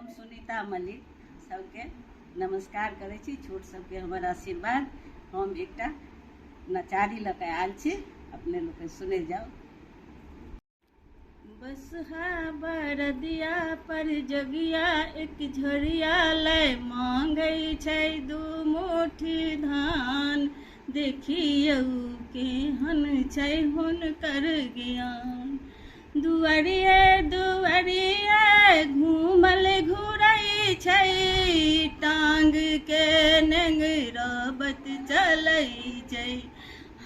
हम सुनीता मलिक सबके नमस्कार करे छी। छोट सबके हमर आशीर्वाद। हम एकटा नचारी लके आयल छी, अपने लोग सुने जाओ। बस बरदिया पर जगिया एक झोरिया लय मांगै छै दू मुट्ठी धान। देखियौ केहन छै हुनकर ज्ञान। दुआरिये दुआरिये घूमल घुरै छै, टांग के नेंगरबत चलै छै।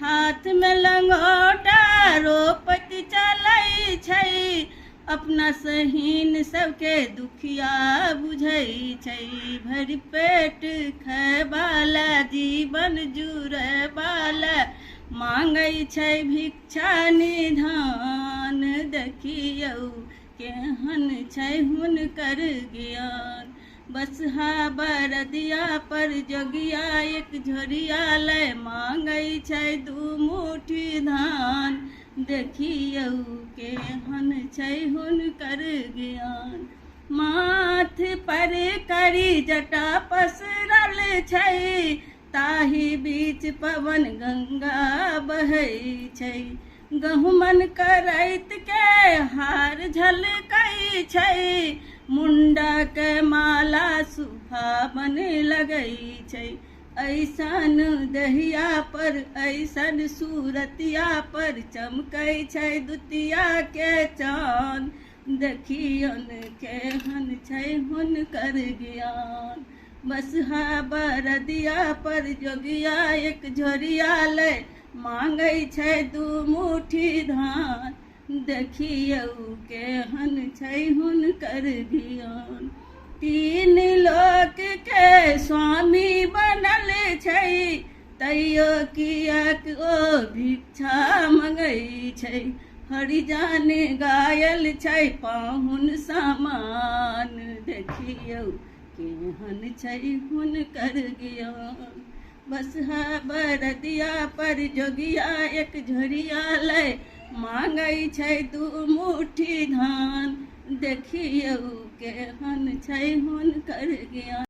हाथ में लंगोटा रोपत चलै छै, अपना सहीन सबके दुखिया बुझै छै। भरि पेट खैबाला जीवन जुड़ैबाला मांगै छै भिक्षा निधान। देखियौ केहन छै हुनकर ज्ञान। बसहा बरदिया पर जोगिया एक झोरिया लय मांगै छै दू मुट्ठी धान। देखियौ केहन छै हुनकर ज्ञान। माथ पर करी जटा पसरल छै, ताहि बीच पवन गंगा बहै छै। गहुमन करैत के हार झलकै छै, मुंडा के माला सुहावन लगै छै। ऐसन दहिया पर ऐसन सूरतिया पर चमकै छै दुतिया के चाँद। देखियौन केहन छै हुनकर ज्ञान। बसहा बरदिया पर जोगिया एक झोरिया लय मांगै छै दू मुट्ठी धान। देखियौ केहन छै हुनकर ज्ञान। तीन लोक के स्वामी बनल छै, तैयो कियाक ओ भिक्षा मंगै छै। हरिजन गायल छै पाहुन सामान। देखियौ केहन छै हुनकर ज्ञान। बसहा बरदिया पर जोगिया एक झोरिया लय मांगै छै दू मुट्ठी धान। देखियौ केहन छै हुनकर ज्ञान।